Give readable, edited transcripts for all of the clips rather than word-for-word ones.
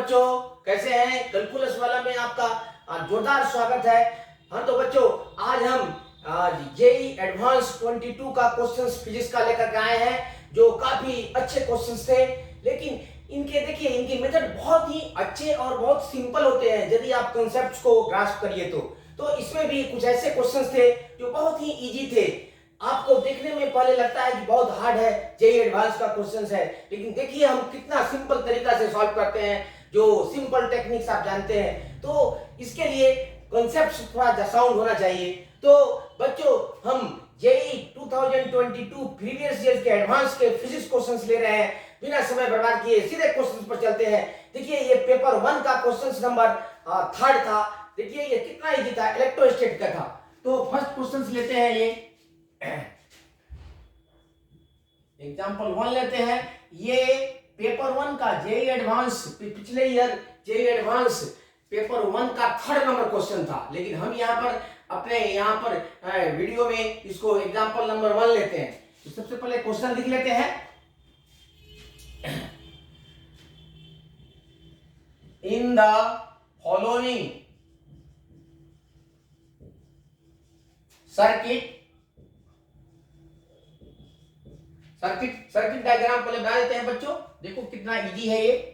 बच्चों, कैसे हैं? कैलकुलस वाला में आपका जोरदार स्वागत है। हाँ तो बच्चों, आज हम जेई एडवांस 22 का क्वेश्चंस फिजिक्स का लेकर के आए हैं, जो काफी अच्छे क्वेश्चंस थे। लेकिन इनके देखिए, इनके मेथड बहुत ही अच्छे और बहुत सिंपल होते हैं यदि आप कंसेप्ट्स को ग्रास्प करिए तो इसमें भी कुछ ऐसे क्वेश्चंस थे जो बहुत ही इजी थे। आपको देखने में पहले लगता है कि बहुत हार्ड है, जेई एडवांस का क्वेश्चंस है, लेकिन देखिए हम कितना सिंपल तरीका से सॉल्व करते हैं, जो सिंपल टेक्निक्स आप जानते हैं। तो इसके लिए कॉन्सेप्ट थोड़ा साउंड होना चाहिए। तो बच्चों, हम जेई 2022 प्रीवियस ईयर के एडवांस के फिजिक्स क्वेश्चंस ले रहे हैं। बिना समय बर्बाद किए सीधे क्वेश्चंस पर चलते हैं। देखिए, ये पेपर 1 का क्वेश्चंस नंबर 3 था। देखिए ये कितना इजी था, इलेक्ट्रोस्टैटिक का था। तो फर्स्ट क्वेश्चंस लेते हैं, ये एग्जांपल 1 लेते हैं। ये पेपर 1 का जेई एडवांस, पिछले ईयर जेई एडवांस पेपर 1 का 3rd नंबर क्वेश्चन था, लेकिन हम यहाँ पर अपने वीडियो में इसको एग्जांपल नंबर 1 लेते हैं। तो सबसे पहले क्वेश्चन लिख लेते हैं। इन द फॉलोइंग सर्किट डायग्राम पहले बना देते हैं बच्चों। देखो कितना इजी है ये।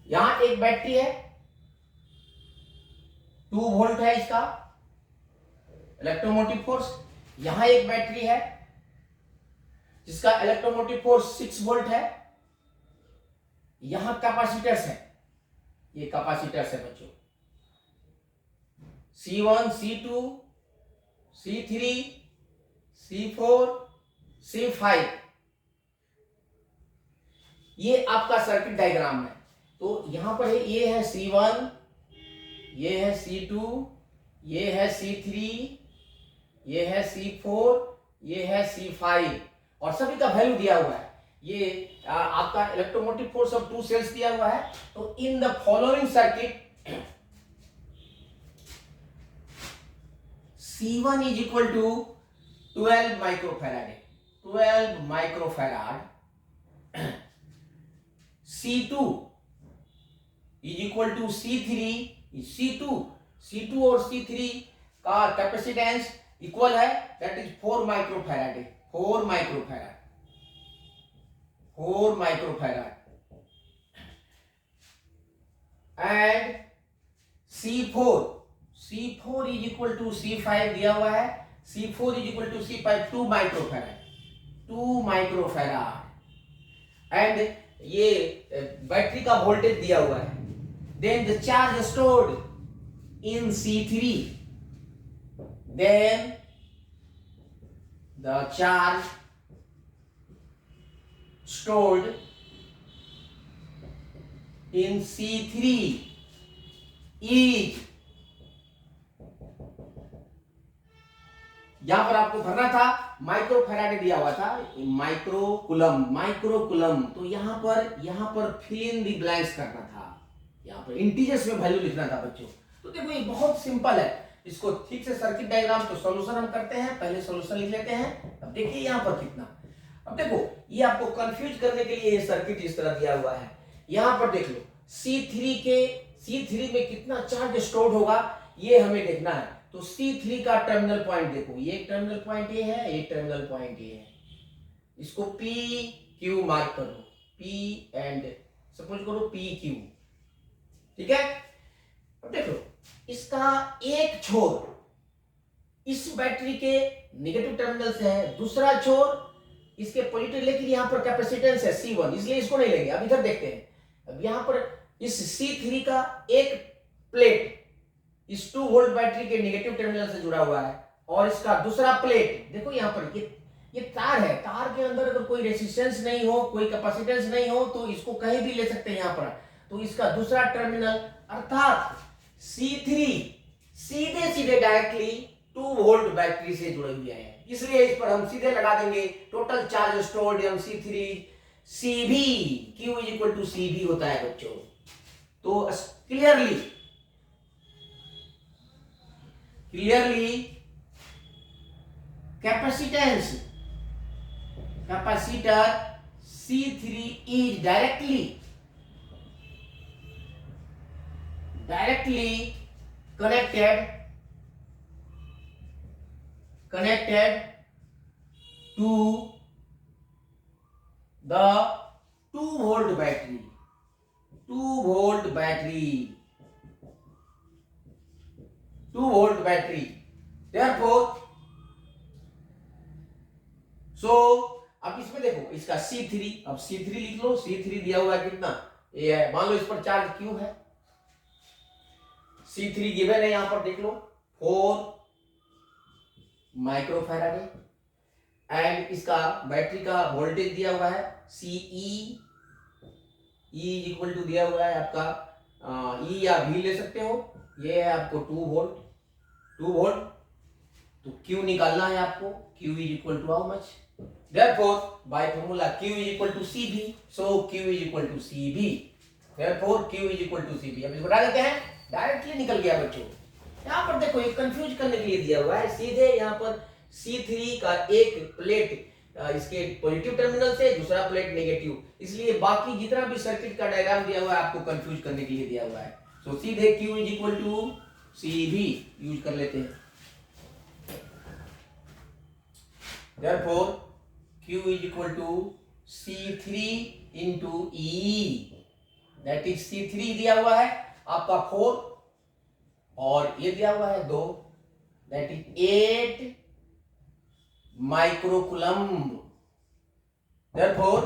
यहां एक बैटरी है, 2 वोल्ट है इसका इलेक्ट्रोमोटिव फोर्स। यहां एक बैटरी है जिसका इलेक्ट्रोमोटिव फोर्स 6 वोल्ट है। यहां कैपेसिटर्स है, ये कैपेसिटर्स है बच्चों, C1 C2 C3 C4 C5। ये आपका सर्किट डायग्राम है। तो यहां पर है, ये है C1, ये है C2, ये है C3, ये है C4, ये है C5, और सभी का वैल्यू दिया हुआ है। ये आपका इलेक्ट्रोमोटिव फोर्स ऑफ 2 सेल्स दिया हुआ है। तो in the following circuit C1 is equal to 12 microfarad, 12 microfarad. C2 is equal to C3, C2 और C3 का कैपेसिटेंस इक्वल है, that is 4 microfarad, 4 microfarad. And C4 is equal to C5 दिया हुआ है, C4 is equal to C5, 2 microfarad. And ये battery का voltage दिया हुआ है। Then the charge stored in C3, then the charge stored in C3 is, यहां पर आपको भरना था, माइक्रोफैराड दिया हुआ था, माइक्रोकुलम। तो यहां पर फिल इन द ब्लैंक्स करना था, यहां पर इंटीजर्स में वैल्यू लिखना था बच्चों। तो देखो ये बहुत सिंपल है। इसको ठीक से सर्किट डायग्राम तो सॉल्यूशन हम करते हैं, पहले सॉल्यूशन लिख लेते हैं। अब देखिए यहां पर कितना, अब देखो ये आपको कंफ्यूज करने के लिए ये सर्किट इस तरह दिया हुआ है। यहां पर देख लो, C3 में कितना चार्ज स्टोर्ड होगा ये हमें देखना है। तो C3 का टर्मिनल पॉइंट देखो, ये एक टर्मिनल पॉइंट ए है, एक टर्मिनल पॉइंट ए है। इसको PQ मार्क करो, P एंड सपोज करो PQ, ठीक है। अब देखो, इसका एक छोर इस बैटरी के नेगेटिव टर्मिनल से है, दूसरा छोर इसके पॉजिटिव, लेकिन यहां पर कैपेसिटेंस है C1, इसलिए इसको नहीं लेंगे। अब इधर देखते हैं। अब यहां पर इस C3 का एक प्लेट इस 2 वोल्ट बैटरी के नेगेटिव टर्मिनल से जुड़ा हुआ है, और इसका दूसरा प्लेट देखो यहां पर ये तार है, तार के अंदर अगर कोई रेसिस्टेंस नहीं हो, कोई कैपेसिटेंस नहीं हो, तो इसको कहीं भी ले सकते हैं यहाँ पर। तो इसका दूसरा टर्मिनल अर्थात C3 सीधे सीधे डायरेक्टली 2 वोल्ट बैटरी से जुड़े हुए हैं, इसलिए इस पर हम सीधे लगा देंगे total charge stored C3 CV, Q is equal to CV होता है बच्चों। तो clearly capacitance capacitor C3 is directly connected to the 2 volt battery. 2 volt battery. Therefore, अब इसमें देखो, इसका C3, अब C3 लिख लो। C3 दिया हुआ है कितना, ये है, मान लो इस पर चार्ज Q है, C3 गिवन है, यहां पर देख लो 4 माइक्रोफैराडे, एंड इसका बैटरी का वोल्टेज दिया हुआ है CE, E इक्वल टू दिया हुआ है आपका E या V ले सकते हो, ये है आपको 2 वोल्ट। तो Q निकालना है आपको, Q is equal to how much, therefore by formula Q is equal to CV, so Q is equal to CV, therefore Q is equal to CV। अब इसको डाल देते हैं, डायरेक्टली निकल गया बच्चों। यहाँ पर देखो, ये कंफ्यूज करने के लिए दिया हुआ है, सीधे यहाँ पर C3 का एक प्लेट इसके पॉजिटिव टर्मिनल से, दूसरा प्लेट नेगेटिव, इसलिए बाकी जितना भी सर्किट का डायग्राम दिया हुआ है आपको कंफ्यूज करने के लिए दिया हुआ है। सो सीधे Q is equal to CV use कर लेते हैं, therefore Q is equal to C3 into E, that is C3 दिया हुआ है आपका 4 और ये दिया हुआ है 2, that is 8 माइक्रोकुलम्ब। therefore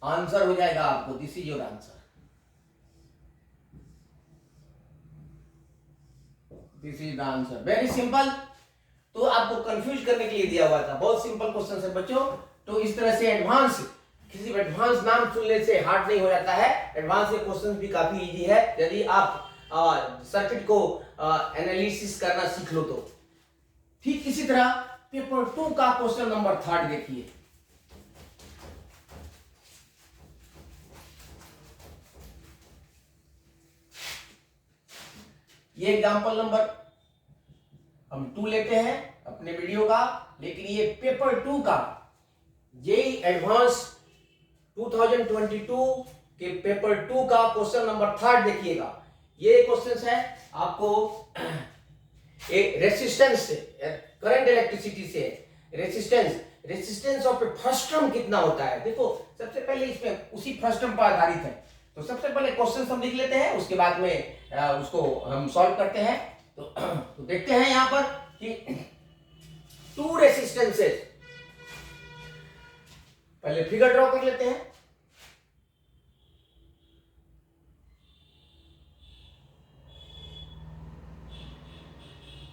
आंसर हो जाएगा आपको, this is your answer, this is the answer, very simple. तो आपको कंफ्यूज करने के लिए दिया हुआ था, बहुत सिंपल क्वेश्चन है बच्चों। तो इस तरह से एडवांस, किसी एडवांस नाम सुनने से हार्ड नहीं हो जाता है, एडवांस के क्वेश्चन भी काफी इजी है यदि आप सर्किट को एनालिसिस करना सीख लो तो। ठीक इसी तरह पेपर 2 का क्वेश्चन नंबर 3 देखिए। ये एग्जांपल नंबर हम 2 लेते हैं अपने वीडियो का, लेकिन ये पेपर 2 का जेईई एडवांस 2022 के पेपर 2 का क्वेश्चन नंबर 3 देखिएगा। ये क्वेश्चन है आपको एक रेसिस्टेंस से, करंट इलेक्ट्रिसिटी से रेसिस्टेंस ऑफ फर्स्ट टर्म कितना होता है। देखो सबसे पहले इसमें उसी फर्स्ट टर्म पर आधारित है, तो सबसे पहले क्वेश्चन हम लिख लेते हैं, उसके बाद में उसको हम सॉल्व करते हैं। तो देखते हैं यहां पर कि 2 रेसिस्टेंसेस, पहले फिगर ड्रॉ कर लेते हैं।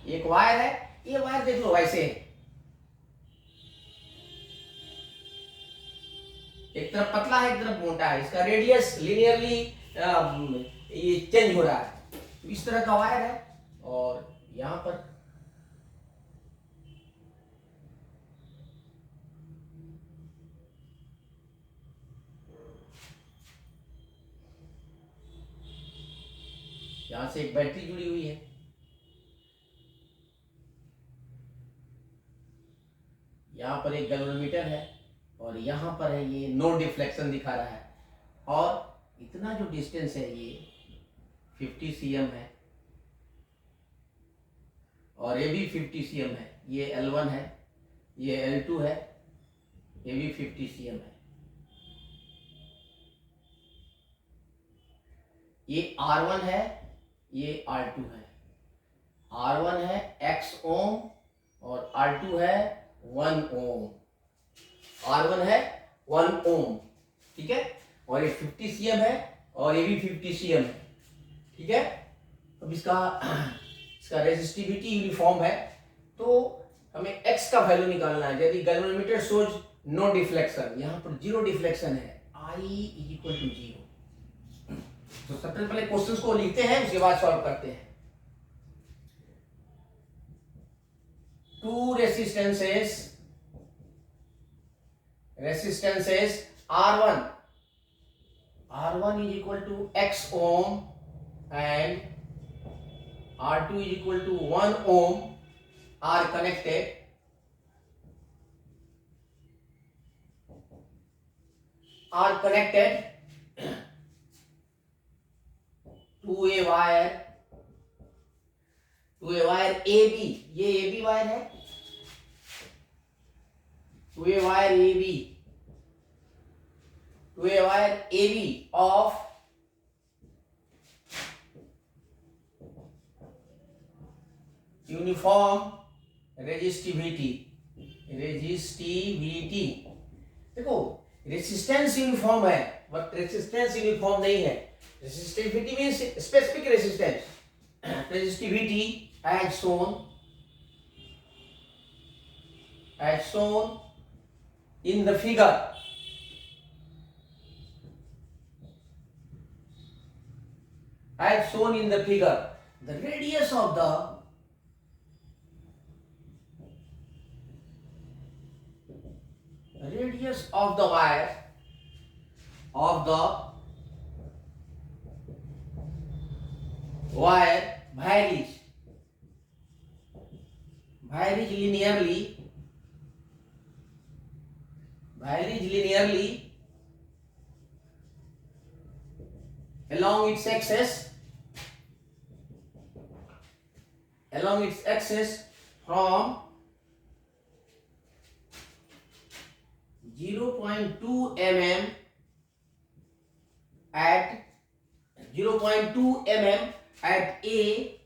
एक वायर है, ये वायर देख लो वैसे है, एक तरफ पतला है एक तरफ मोटा है, इसका रेडियस लिनियरली ये चेंज हो रहा है, तो इस तरह का वायर है। और यहां पर यहां से एक बैटरी जुड़ी हुई है, यहां पर एक गैल्वेनोमीटर है, और यहां पर है ये नो डिफ्लेक्शन दिखा रहा है, और इतना जो डिस्टेंस है ये 50 cm है, और ये भी 50 cm है, ये L1 है, ये L2 है, ये भी 50 cm है, ये R1 है, ये R2 है, R1 है X ओम और R2 है 1 ओम, R1 है 1 ओम, ठीक है, और ये 50 cm है और ये भी 50 cm है, ठीक है। अब इसका रेजिस्टिविटी यूनिफॉर्म है, तो हमें x का वैल्यू निकालना है। यदि गैल्वेनोमीटर शोज नो डिफ्लेक्शन, यहाँ पर जीरो डिफ्लेक्शन है, I is equal to zero. तो सबसे पहले क्वेश्चंस को लिखते हैं, उसके बाद सॉल्व करते हैं। Two resistances R1 is equal to x ohm and R2 is equal to 1 ohm are connected. To a wire AB, ये AB वायर है, to a wire AB of uniform resistivity। देखो रेसिस्टेंस यूनिफॉर्म है but resistance uniform नहीं है। Resistivity means specific resistance, resistivity as shown in the figure। As shown in the figure, the radius of the wire varies linearly along its axis from 0.2 mm at A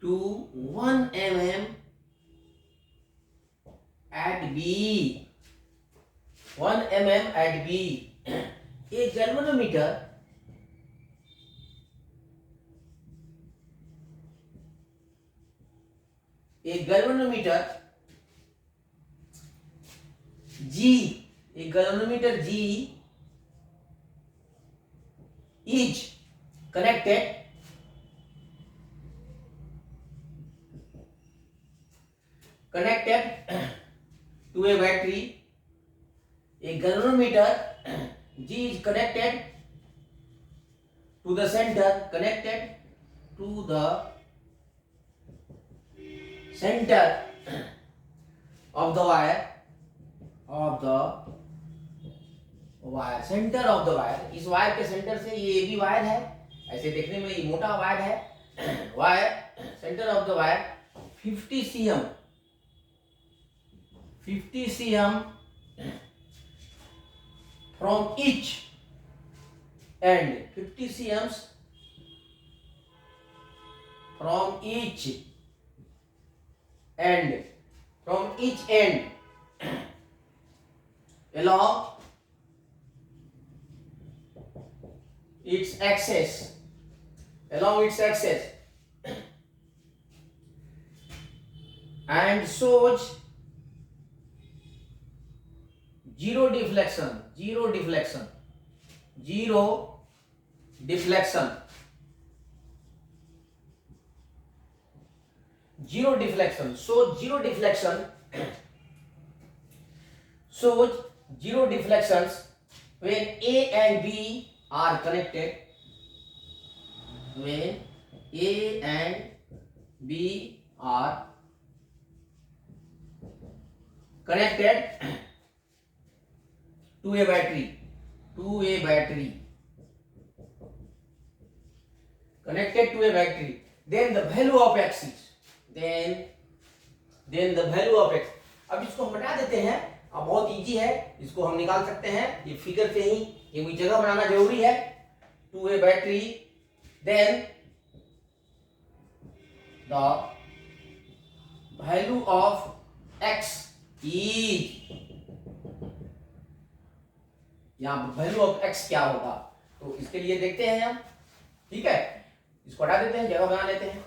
to 1 mm at B। 1 mm at B। एक galvanometer G is connected to a battery। A galvanometer G is connected to the center of the wire centre of the wire. इस wire के centre से ये भी wire है, ऐसे देखने में ये मोटा वायर है। Wire centre of the wire 50 cm from each end, 50 cm from each end along its axis and shows zero deflection। shows zero deflections when A and B are connected। to a battery connected to a battery, then the value of x is अब इसको हम हटा देते हैं। अब बहुत easy है, इसको हम निकाल सकते हैं ये फिगर से ही। ये कोई जगह बनाना जरूरी है। To a battery then the value of x is, यहाँ वैल्यू ऑफ x क्या होगा तो इसके लिए देखते हैं हम। ठीक है, इसको हटा देते हैं, जगह बना लेते हैं।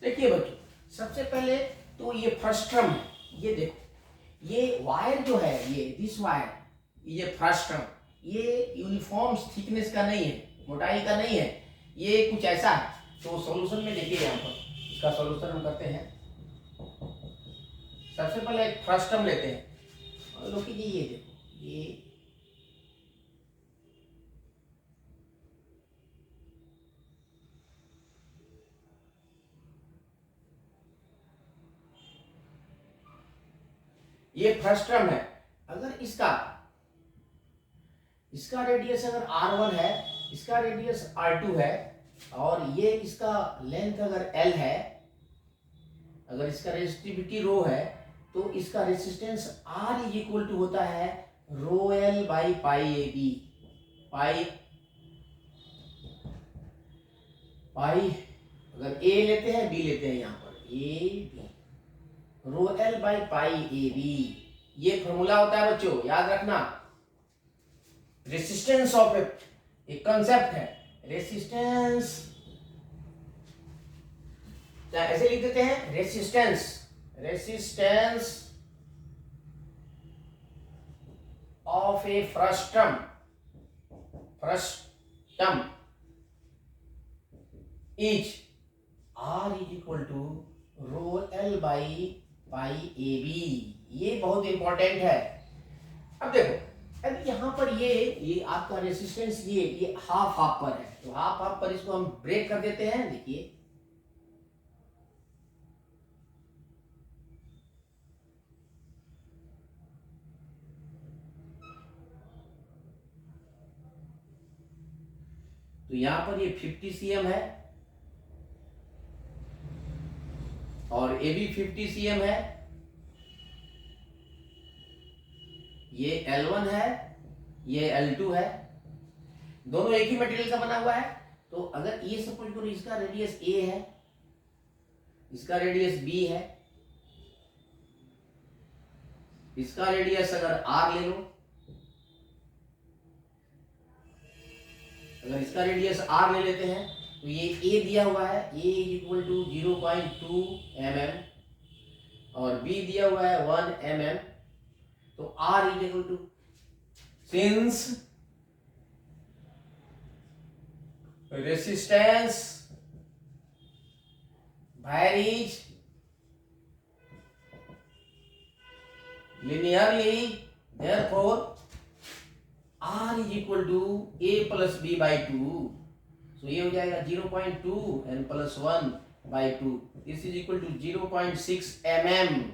देखिए बच्चों, सबसे पहले तो ये फ्रस्ट्रम है, ये देखो, ये वायर जो है, ये दिस वायर, ये फ्रस्ट्रम, ये यूनिफॉर्म थिकनेस का नहीं है, मोटाई का नहीं है, ये कुछ ऐसा है। तो सॉल्यूशन में देखिए, यहाँ पर इसका सॉल्यूशन हम करते हैं। सबसे पहले एक फ्रस्ट्रम लेते हैं और लोग कीजिए, ये देखो, ये फ्रस्ट्रम है। अगर इसका रेडियस अगर r1 है, इसका रेडियस r2 है, और ये इसका लेंथ अगर l है, अगर इसका रेजिस्टिविटी रो है, तो इसका resistance R is equal to होता है rho L by pi A B. Pi अगर A लेते हैं, B लेते हैं, यहाँ पर A B, rho L by pi A B, ये फॉर्मूला होता है बच्चों, याद रखना। रेसिस्टेंस ऑफ एक कंसेप्ट है, रेसिस्टेंस, ऐसे लिख देते हैं, resistance of a frustum is R is equal to rho L by pi A B. ये बहुत इंपॉर्टेंट है। अब देखो, अब यहाँ पर ये आपका रेसिस्टेंस, ये हाफ पर है, तो हाफ पर इसको हम ब्रेक कर देते हैं। देखिए, तो यहां पर ये 50 cm है और ये भी 50 cm है, ये L1 है, ये L2 है, दोनों एक ही मटेरियल का बना हुआ है। तो अगर ये सपोज करो इसका रेडियस A है, इसका रेडियस B है, इसका रेडियस अगर R ले लो, अगर इसका रेडियस R ले लेते हैं, तो ये A दिया हुआ है, A is equal to 0.2 mm और B दिया हुआ है 1 mm, तो R is equal to, since resistance varies linearly, therefore R is equal to A plus B by 2. So ये हो जाएगा 0.2 and plus 1 by 2. This is equal to 0.6 mm.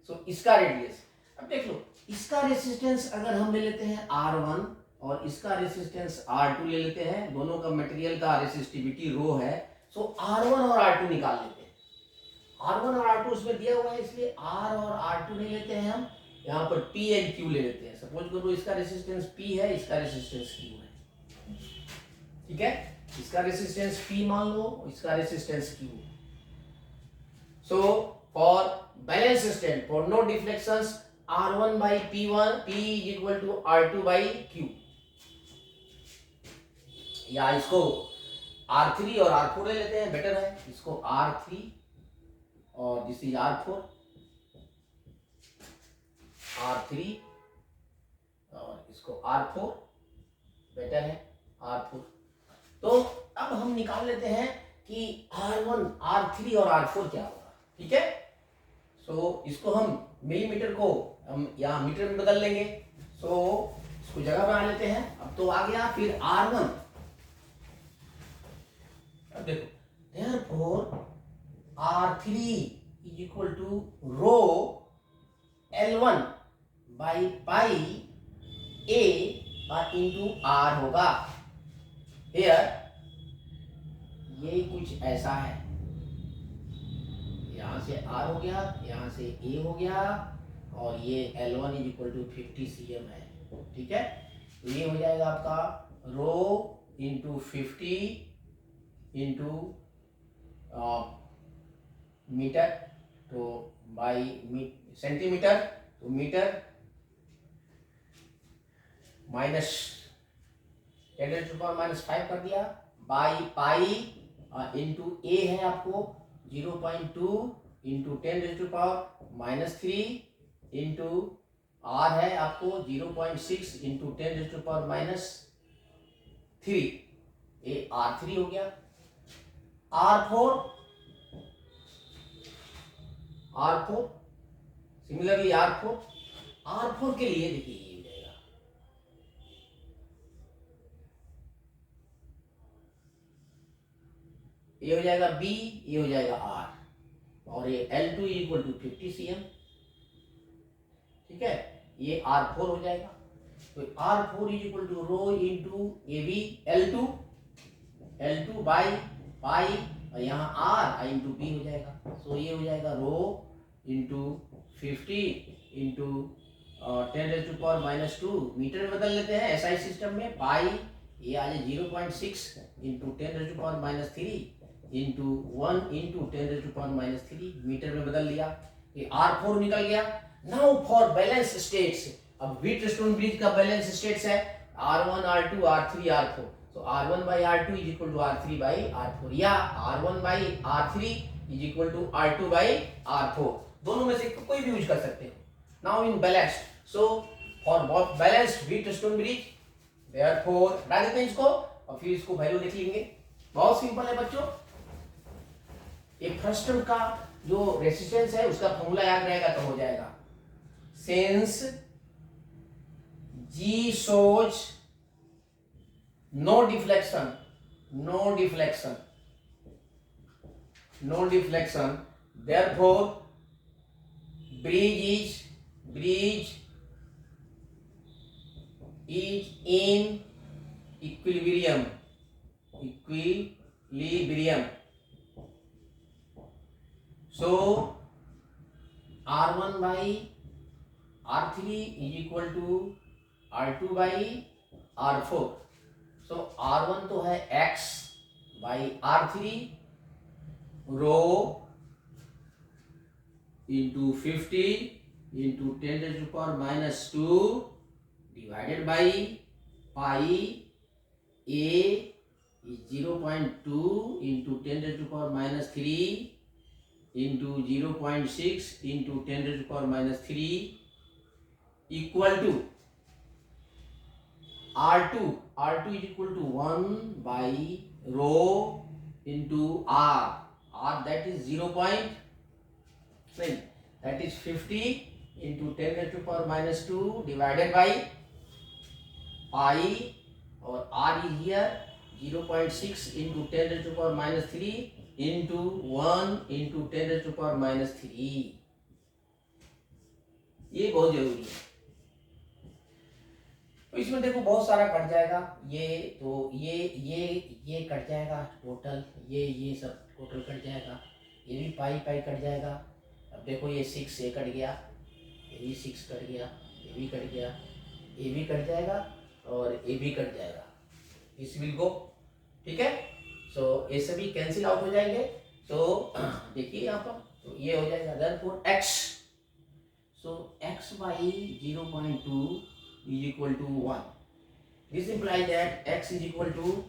So इसका radius, अब देख लो, इसका रेसिस्टेंस अगर हम ले लेते हैं R1 और इसका रेसिस्टेंस R2 ले लेते हैं, दोनों का मटेरियल का रेसिस्टिविटी रो है, सो R1 और R2 निकाल लेते हैं। R1 और R2 उसमें दिया हुआ है, इसलिए R और R2 नहीं लेते हैं हम, यहाँ पर P एंड Q ले लेते हैं। सपोज करो इसका रेसिस्टेंस P है, इसका रेसिस्टेंस Q है, ठीक है, इसका रेसिस्टेंस P मान लो, इसका resistance Q। So for balance system, for no deflections, R1 by P1, P is equal to R2 by Q, या इसको R3 और R4 ले लेते हैं, बेटर है, इसको R3 और दिस इज R4, R3 और इसको R4, बेटर है R4। तो अब हम निकाल लेते हैं कि R1, R3 और R4 क्या होगा, ठीक है। सो इसको हम मिलीमीटर को हम यहाँ मीटर में बदल लेंगे। सो इसको जगह बना लेते हैं। अब तो आ गया, फिर R1, अब देखो, therefore R3 is equal to rho L1 by pi A into R होगा। Here ये कुछ ऐसा है, यहाँ से R हो गया, यहाँ से A हो गया, और ये L1 is equal to 50 cm है, ठीक है। तो ये हो जाएगा आपका रो इंटू 50 इंटू मीटर, तो बाई सेंटीमीटर, तो मीटर माइनस 10⁻⁵ कर दिया, बाई पाई, इंटू ए है आपको 0.2 इंटू 10⁻³ इंटू आर है आपको 0.6 इंटू 10⁻³ ये R3 हो गया। R4 सिमिलरली R4 के लिए देखिए ये हो जाएगा ये हो जाएगा B, ये हो जाएगा R, और ये L2 इक्वल टू 50 cm, ठीक है। ये R4 हो जाएगा, तो R4 is equal to rho into AB L2 by pi, और यहाँ R इंटू B हो जाएगा। सो ये हो जाएगा रो इंटू 50 इंटू 10⁻² मीटर में बदल लेते हैं SI सिस्टम में। पाई ये आ जाए 0.6 इंटू 10⁻³ इंटू 1 इंटू 10⁻³ मीटर में बदल लिया। ये R4 निकल गया। नाउ फॉर बैलेंस स्टेट्स, अब व्हीटस्टोन ब्रिज का बैलेंस स्टेट्स है R1 R2 R3 R4। So R1 by R2 is equal to R3 by R4, या R1 by R3 is equal to R2 by R4, दोनों में से कोई भी use कर सकते हैं। Now in balanced, so for balanced Wheatstone bridge, therefore हटा देते हैं इसको और फिर इसको वैल्यू लिख लेंगे। बहुत सिंपल है बच्चों। ये फ्रस्टम का जो रेसिस्टेंस है उसका फॉर्मूला याद रहेगा तो हो जाएगा। Since G shows no deflection, therefore bridge is in equilibrium. So R1 by R3 is equal to R2 by R4. So R1 तो है X by R3 rho into 50 into 10⁻² divided by pi A is 0.2 into 10⁻³ into 0.6 into 10⁻³ equal to R2 is equal to 1 by rho into R that is 50 into 10⁻² divided by pi, और R is here 0.6 into 10⁻³ into 1 into 10⁻³। ये बहुत जरूरी है। तो इसमें देखो बहुत सारा कट जाएगा, ये तो ये कट जाएगा टोटल, ये सब टोटल कट जाएगा, ये भी पाई कट जाएगा। अब देखो ये 6 ये कट गया, ये भी 6 कट गया, ये भी कट गया, ये भी कट जाएगा और ये भी कट जाएगा। इस विल गो, ठीक है। सो ये सभी कैंसिल आउट हो जाएंगे। तो देखिए यहाँ पर तो ये हो जाएगा therefore x, so x by 0.2 is equal to 1. This implies that x is equal to